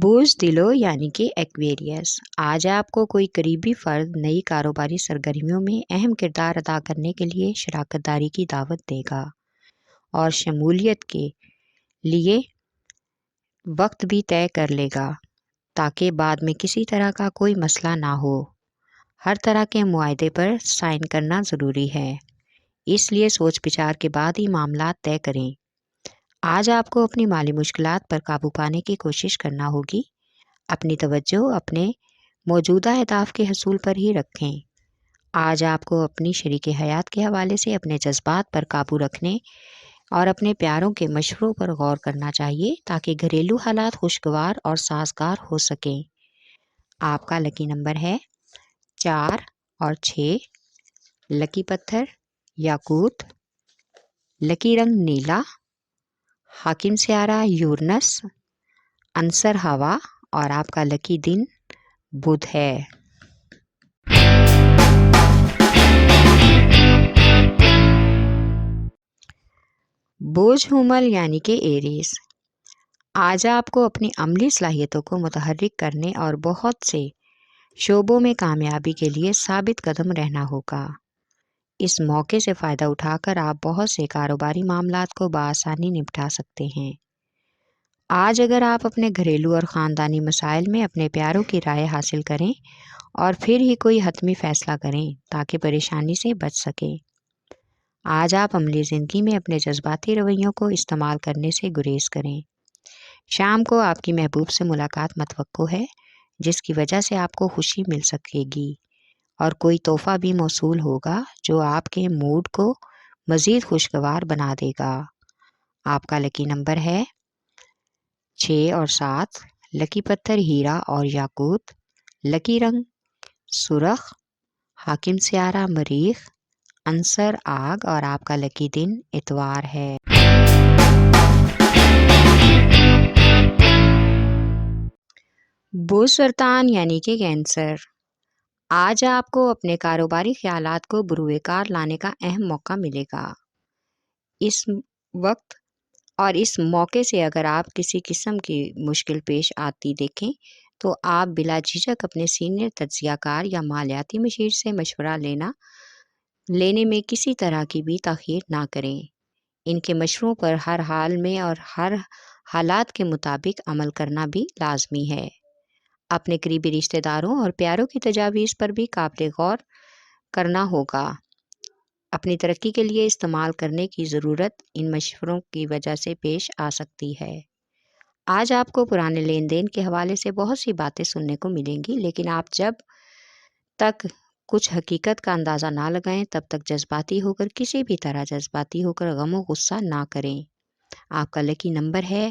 بوجھ دلو یعنی کہ ایکویریس، آج آپ کو کوئی قریبی فرد نئی کاروباری سرگرمیوں میں اہم کردار ادا کرنے کے لیے شراکت داری کی دعوت دے گا اور شمولیت کے لیے وقت بھی طے کر لے گا تاکہ بعد میں کسی طرح کا کوئی مسئلہ نہ ہو۔ ہر طرح کے معاہدے پر سائن کرنا ضروری ہے، اس لیے سوچ بچار کے بعد ہی معاملات طے کریں۔ آج آپ کو اپنی مالی مشکلات پر قابو پانے کی کوشش کرنا ہوگی۔ اپنی توجہ اپنے موجودہ اہداف کے حصول پر ہی رکھیں۔ آج آپ کو اپنی شریک حیات کے حوالے سے اپنے جذبات پر قابو رکھنے اور اپنے پیاروں کے مشوروں پر غور کرنا چاہیے تاکہ گھریلو حالات خوشگوار اور سازگار ہو سکیں۔ آپ کا لکی نمبر ہے 4 اور 6۔ لکی پتھر یاقوت، لکی رنگ نیلا، حاکم سیارہ یورنس، عنصر ہوا اور آپ کا لکی دن بدھ ہے۔ بوجھ حمل یعنی کہ ایریز، آج آپ کو اپنی عملی صلاحیتوں کو متحرک کرنے اور بہت سے شعبوں میں کامیابی کے لیے ثابت قدم رہنا ہوگا۔ اس موقع سے فائدہ اٹھا کر آپ بہت سے کاروباری معاملات کو بآسانی نپٹا سکتے ہیں۔ آج اگر آپ اپنے گھریلو اور خاندانی مسائل میں اپنے پیاروں کی رائے حاصل کریں اور پھر ہی کوئی حتمی فیصلہ کریں تاکہ پریشانی سے بچ سکیں۔ آج آپ عملی زندگی میں اپنے جذباتی رویوں کو استعمال کرنے سے گریز کریں۔ شام کو آپ کی محبوب سے ملاقات متوقع ہے جس کی وجہ سے آپ کو خوشی مل سکے گی اور کوئی تحفہ بھی موصول ہوگا جو آپ کے موڈ کو مزید خوشگوار بنا دے گا۔ آپ کا لکی نمبر ہے 6 اور 7۔ لکی پتھر ہیرا اور یاقوت، لکی رنگ سرخ، حاکم سیارہ مریخ، عنصر آگ اور آپ کا لکی دن اتوار ہے۔ بوجھ سرطان یعنی کہ کینسر، آج آپ کو اپنے کاروباری خیالات کو بروئے کار لانے کا اہم موقع ملے گا۔ اس وقت اور اس موقع سے اگر آپ کسی قسم کی مشکل پیش آتی دیکھیں تو آپ بلا جھجک اپنے سینئر تجزیہ کار یا مالیاتی مشیر سے مشورہ لینے میں کسی طرح کی بھی تاخیر نہ کریں۔ ان کے مشوروں پر ہر حال میں اور ہر حالات کے مطابق عمل کرنا بھی لازمی ہے۔ اپنے قریبی رشتہ داروں اور پیاروں کی تجاویز پر بھی قابل غور کرنا ہوگا۔ اپنی ترقی کے لیے استعمال کرنے کی ضرورت ان مشوروں کی وجہ سے پیش آ سکتی ہے۔ آج آپ کو پرانے لین دین کے حوالے سے بہت سی باتیں سننے کو ملیں گی، لیکن آپ جب تک کچھ حقیقت کا اندازہ نہ لگائیں تب تک جذباتی ہو کر کسی بھی طرح جذباتی ہو کر غم و غصہ نہ کریں۔ آپ کا لکی نمبر ہے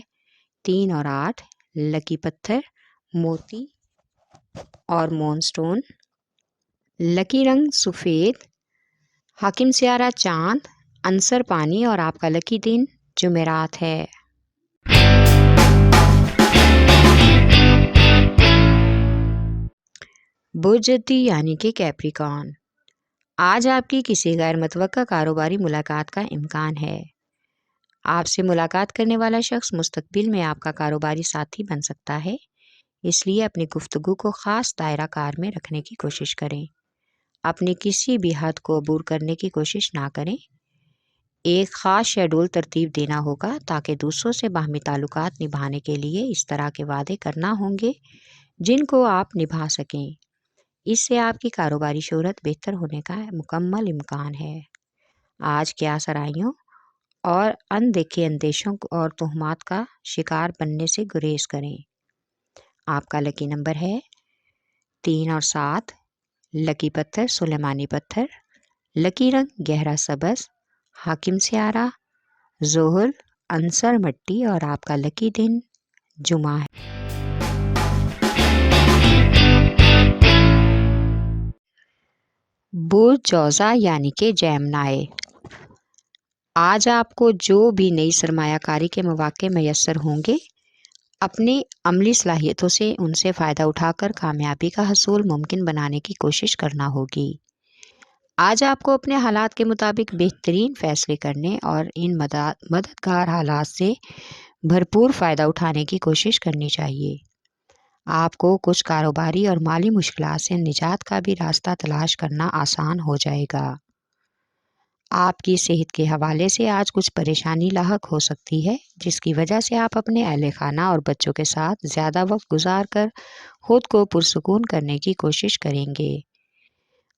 3 اور 8۔ لکی پتھر موتی اور مون سٹون، لکی رنگ سفید، حاکم سیارہ چاند، عنصر پانی اور آپ کا لکی دن جمعرات ہے۔ بوجھ جدی یعنی کہ کیپریکارن، آج آپ کی کسی غیر متوقع کاروباری ملاقات کا امکان ہے۔ آپ سے ملاقات کرنے والا شخص مستقبل میں آپ کا کاروباری ساتھی بن سکتا ہے، اس لیے اپنی گفتگو کو خاص دائرہ کار میں رکھنے کی کوشش کریں۔ اپنی کسی بھی حد کو عبور کرنے کی کوشش نہ کریں۔ ایک خاص شیڈول ترتیب دینا ہوگا تاکہ دوسروں سے باہمی تعلقات نبھانے کے لیے اس طرح کے وعدے کرنا ہوں گے جن کو آپ نبھا سکیں۔ اس سے آپ کی کاروباری شہرت بہتر ہونے کا مکمل امکان ہے۔ آج کیا سرائیوں اور اندیکھے اندیشوں اور تہمات کا شکار بننے سے گریز کریں۔ آپ کا لکی نمبر ہے 3 اور 7۔ لکی پتھر سلیمانی پتھر، لکی رنگ گہرا سبز، حاکم سیارہ زحل، عنصر مٹی اور آپ کا لکی دن جمعہ ہے۔ بوجھ جوزا یعنی کہ جیمنائے، آج آپ کو جو بھی نئی سرمایہ کاری کے مواقع میسر ہوں گے اپنی عملی صلاحیتوں سے ان سے فائدہ اٹھا کر کامیابی کا حصول ممکن بنانے کی کوشش کرنا ہوگی۔ آج آپ کو اپنے حالات کے مطابق بہترین فیصلے کرنے اور ان مددگار حالات سے بھرپور فائدہ اٹھانے کی کوشش کرنی چاہیے۔ آپ کو کچھ کاروباری اور مالی مشکلات سے نجات کا بھی راستہ تلاش کرنا آسان ہو جائے گا۔ آپ کی صحت کے حوالے سے آج کچھ پریشانی لاحق ہو سکتی ہے، جس کی وجہ سے آپ اپنے اہل خانہ اور بچوں کے ساتھ زیادہ وقت گزار کر خود کو پرسکون کرنے کی کوشش کریں گے۔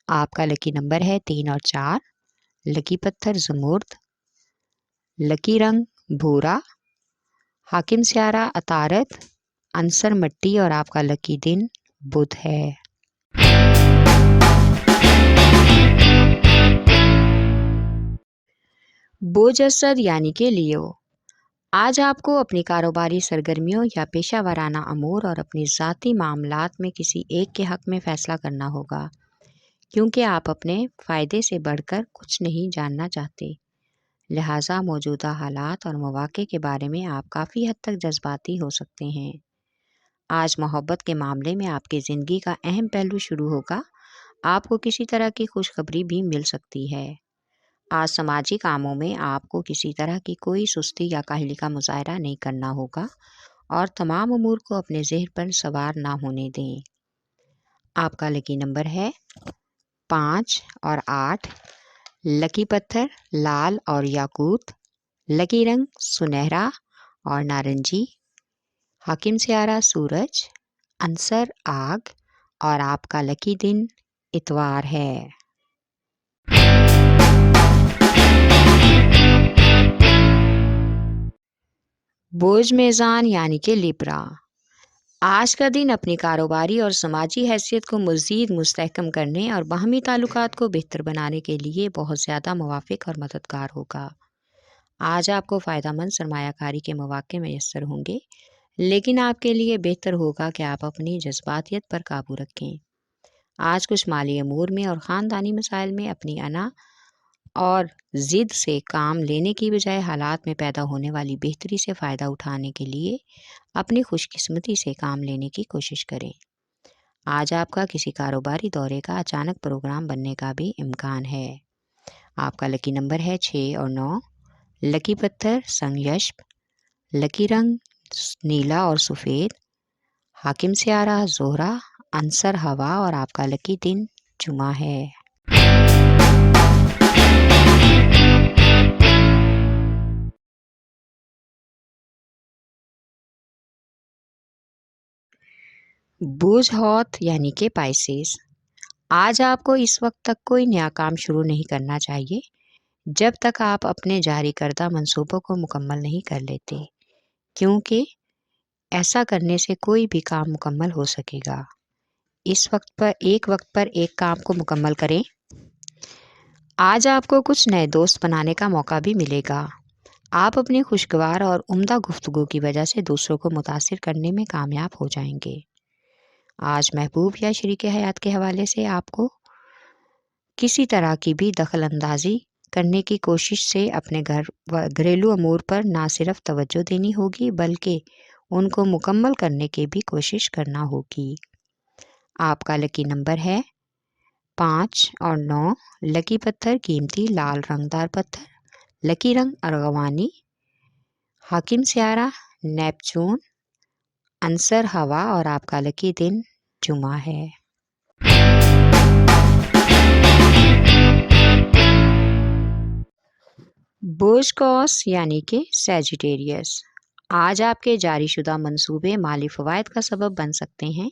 آپ کا لکی نمبر ہے 3 اور 4، لکی پتھر زمرد، لکی رنگ بھورا، حاکم سیارہ عطارد، عنصر مٹی اور آپ کا لکی دن بدھ ہے۔ بوجھ اسد یعنی کہ لیو، آج آپ کو اپنی کاروباری سرگرمیوں یا پیشہ ورانہ امور اور اپنی ذاتی معاملات میں کسی ایک کے حق میں فیصلہ کرنا ہوگا، کیونکہ آپ اپنے فائدے سے بڑھ کر کچھ نہیں جاننا چاہتے۔ لہٰذا موجودہ حالات اور مواقع کے بارے میں آپ کافی حد تک جذباتی ہو سکتے ہیں۔ آج محبت کے معاملے میں آپ کی زندگی کا اہم پہلو شروع ہوگا۔ آپ کو کسی طرح کی خوشخبری بھی مل سکتی ہے۔ آج سماجی کاموں میں آپ کو کسی طرح کی کوئی سستی یا کاہلی کا مظاہرہ نہیں کرنا ہوگا اور تمام امور کو اپنے ذہن پر سوار نہ ہونے دیں۔ آپ کا لکی نمبر ہے 5 اور 8، لکی پتھر لال اور یاقوت، لکی رنگ سنہرا اور نارنجی، حاکم سیارہ سورج، عنصر آگ اور آپ کا لکی دن اتوار ہے۔ بوجھ میزان یعنی کہ لیبرا، آج کا دن اپنی کاروباری اور سماجی حیثیت کو مزید مستحکم کرنے اور باہمی تعلقات کو بہتر بنانے کے لیے بہت زیادہ موافق اور مددگار ہوگا۔ آج آپ کو فائدہ مند سرمایہ کاری کے مواقع میسر ہوں گے، لیکن آپ کے لیے بہتر ہوگا کہ آپ اپنی جذباتیت پر قابو رکھیں۔ آج کچھ مالی امور میں اور خاندانی مسائل میں اپنی انا اور ضد سے کام لینے کی بجائے حالات میں پیدا ہونے والی بہتری سے فائدہ اٹھانے کے لیے اپنی خوش قسمتی سے کام لینے کی کوشش کریں۔ آج آپ کا کسی کاروباری دورے کا اچانک پروگرام بننے کا بھی امکان ہے۔ آپ کا لکی نمبر ہے 6 اور 9، لکی پتھر سنگ یشب، لکی رنگ نیلا اور سفید، حاکم سیارہ زہرہ، عنصر ہوا اور آپ کا لکی دن جمعہ ہے۔ بوجھ ہوت یعنی کہ پائسیز، آج آپ کو اس وقت تک کوئی نیا کام شروع نہیں کرنا چاہیے جب تک آپ اپنے جاری کردہ منصوبوں کو مکمل نہیں کر لیتے، کیونکہ ایسا کرنے سے کوئی بھی کام مکمل ہو سکے گا۔ اس وقت پر ایک کام کو مکمل کریں۔ آج آپ کو کچھ نئے دوست بنانے کا موقع بھی ملے گا۔ آپ اپنی خوشگوار اور عمدہ گفتگو کی وجہ سے دوسروں کو متاثر کرنے میں کامیاب ہو جائیں گے۔ آج محبوب یا شریک حیات کے حوالے سے آپ کو کسی طرح کی بھی دخل اندازی کرنے کی کوشش سے اپنے گھریلو امور پر نہ صرف توجہ دینی ہوگی بلکہ ان کو مکمل کرنے کی بھی کوشش کرنا ہوگی۔ آپ کا لکی نمبر ہے 5 اور 9، لکی پتھر قیمتی لال رنگدار پتھر، لکی رنگ ارغوانی، حاکم سیارہ نیپچون، عنصر ہوا اور آپ کا لکی دن جمعہ ہے۔ بوجھ قوس یعنی کہ سیجیٹیریس، آج آپ کے جاری شدہ منصوبے مالی فوائد کا سبب بن سکتے ہیں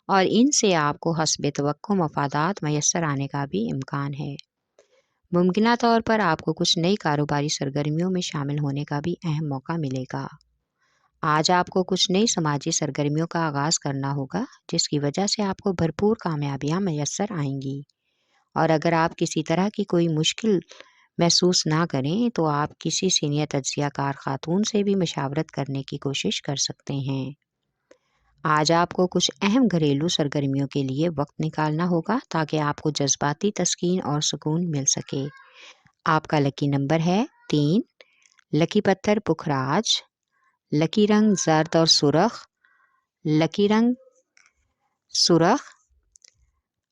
اور ان سے آپ کو حسب توقع مفادات میسر آنے کا بھی امکان ہے۔ ممکنہ طور پر آپ کو کچھ نئی کاروباری سرگرمیوں میں شامل ہونے کا بھی اہم موقع ملے گا۔ آج آپ کو کچھ نئی سماجی سرگرمیوں کا آغاز کرنا ہوگا جس کی وجہ سے آپ کو بھرپور کامیابیاں میسر آئیں گی، اور اگر آپ کسی طرح کی کوئی مشکل محسوس نہ کریں تو آپ کسی سینئر تجزیہ کار خاتون سے بھی مشاورت کرنے کی کوشش کر سکتے ہیں۔ آج آپ کو کچھ اہم گھریلو سرگرمیوں کے لیے وقت نکالنا ہوگا تاکہ آپ کو جذباتی تسکین اور سکون مل سکے۔ آپ کا لکی نمبر ہے 3، لکی پتھر پکھراج، لکی رنگ زرد اور سرخ، لکی رنگ سرخ،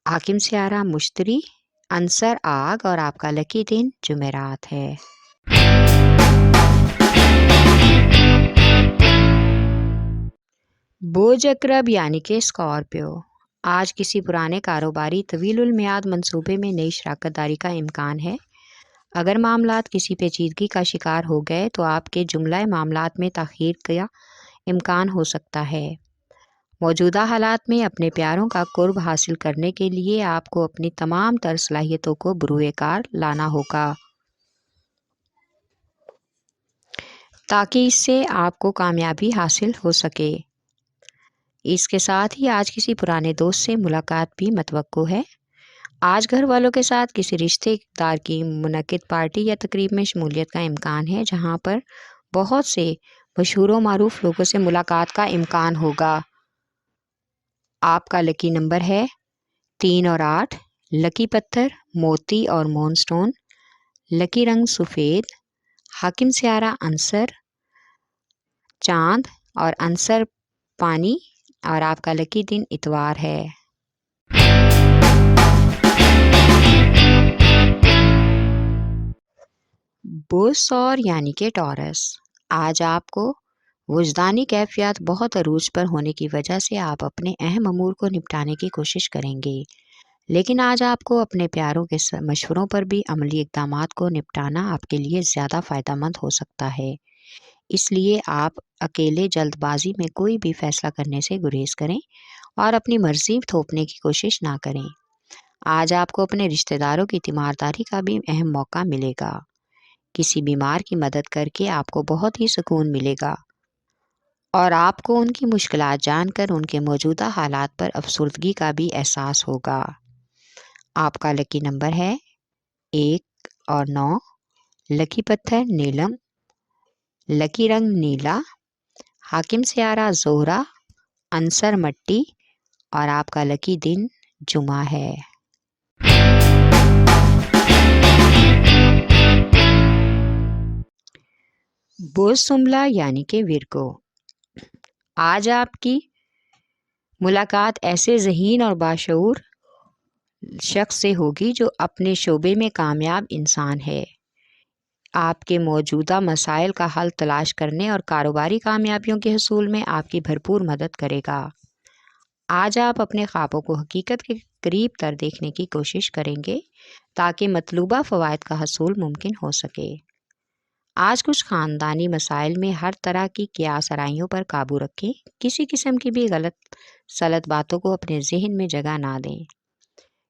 حاکم سیارہ مشتری، عنصر آگ اور آپ کا لکی دن جمعرات ہے۔ بوجھ اقرب یعنی کہ اسکارپیو، آج کسی پرانے کاروباری طویل المیعاد منصوبے میں نئی شراکت داری کا امکان ہے۔ اگر معاملات کسی پیچیدگی کا شکار ہو گئے تو آپ کے جملہ معاملات میں تاخیر کا امکان ہو سکتا ہے۔ موجودہ حالات میں اپنے پیاروں کا قرب حاصل کرنے کے لیے آپ کو اپنی تمام تر صلاحیتوں کو بروئے کار لانا ہوگا تاکہ اس سے آپ کو کامیابی حاصل ہو سکے۔ اس کے ساتھ ہی آج کسی پرانے دوست سے ملاقات بھی متوقع ہے۔ آج گھر والوں کے ساتھ کسی رشتے دار کی منعقد پارٹی یا تقریب میں شمولیت کا امکان ہے، جہاں پر بہت سے مشہور و معروف لوگوں سے ملاقات کا امکان ہوگا۔ آپ کا لکی نمبر ہے 3 اور 8، لکی پتھر موتی اور مون سٹون، لکی رنگ سفید، حاکم سیارہ عنصر چاند اور عنصر پانی، اور آپ کا لکی دن اتوار ہے۔ بوجھ سور یعنی کہ ٹورس، آج آپ کو وجدانی کیفیات بہت عروج پر ہونے کی وجہ سے آپ اپنے اہم امور کو نپٹانے کی کوشش کریں گے، لیکن آج آپ کو اپنے پیاروں کے مشوروں پر بھی عملی اقدامات کو نپٹانا آپ کے لیے زیادہ فائدہ مند ہو سکتا ہے۔ اس لیے آپ اکیلے جلد بازی میں کوئی بھی فیصلہ کرنے سے گریز کریں اور اپنی مرضی تھوپنے کی کوشش نہ کریں۔ آج آپ کو اپنے رشتہ داروں کی تیمارداری کا بھی اہم موقع ملے گا۔ کسی بیمار کی مدد کر کے آپ کو بہت ہی سکون ملے گا اور آپ کو ان کی مشکلات جان کر ان کے موجودہ حالات پر افسردگی کا بھی احساس ہوگا۔ آپ کا لکی نمبر ہے 1 اور 9، لکی پتھر نیلم، لکی رنگ نیلا، حاکم سیارہ زہرہ، عنصر مٹی، اور آپ کا لکی دن جمعہ ہے۔ بوجھ سنبلا یعنی کہ ورگو، آج آپ کی ملاقات ایسے ذہین اور باشعور شخص سے ہوگی جو اپنے شعبے میں کامیاب انسان ہے۔ آپ کے موجودہ مسائل کا حل تلاش کرنے اور کاروباری کامیابیوں کے حصول میں آپ کی بھرپور مدد کرے گا۔ آج آپ اپنے خوابوں کو حقیقت کے قریب تر دیکھنے کی کوشش کریں گے تاکہ مطلوبہ فوائد کا حصول ممکن ہو سکے۔ آج کچھ خاندانی مسائل میں ہر طرح کی قیاس آرائیوں پر قابو رکھیں، کسی قسم کی بھی غلط سلط باتوں کو اپنے ذہن میں جگہ نہ دیں۔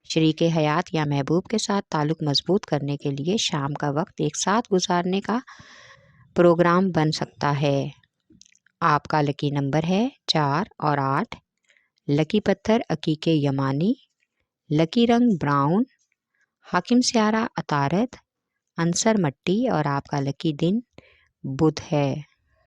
شریک حیات یا محبوب کے ساتھ تعلق مضبوط کرنے کے لیے شام کا وقت ایک ساتھ گزارنے کا پروگرام بن سکتا ہے۔ آپ کا لکی نمبر ہے 4 اور 8، لکی پتھر عقیق یمانی، لکی رنگ براؤن، حاکم سیارہ عطارد، عنصر مٹی، اور آپ کا لکی دن بدھ ہے۔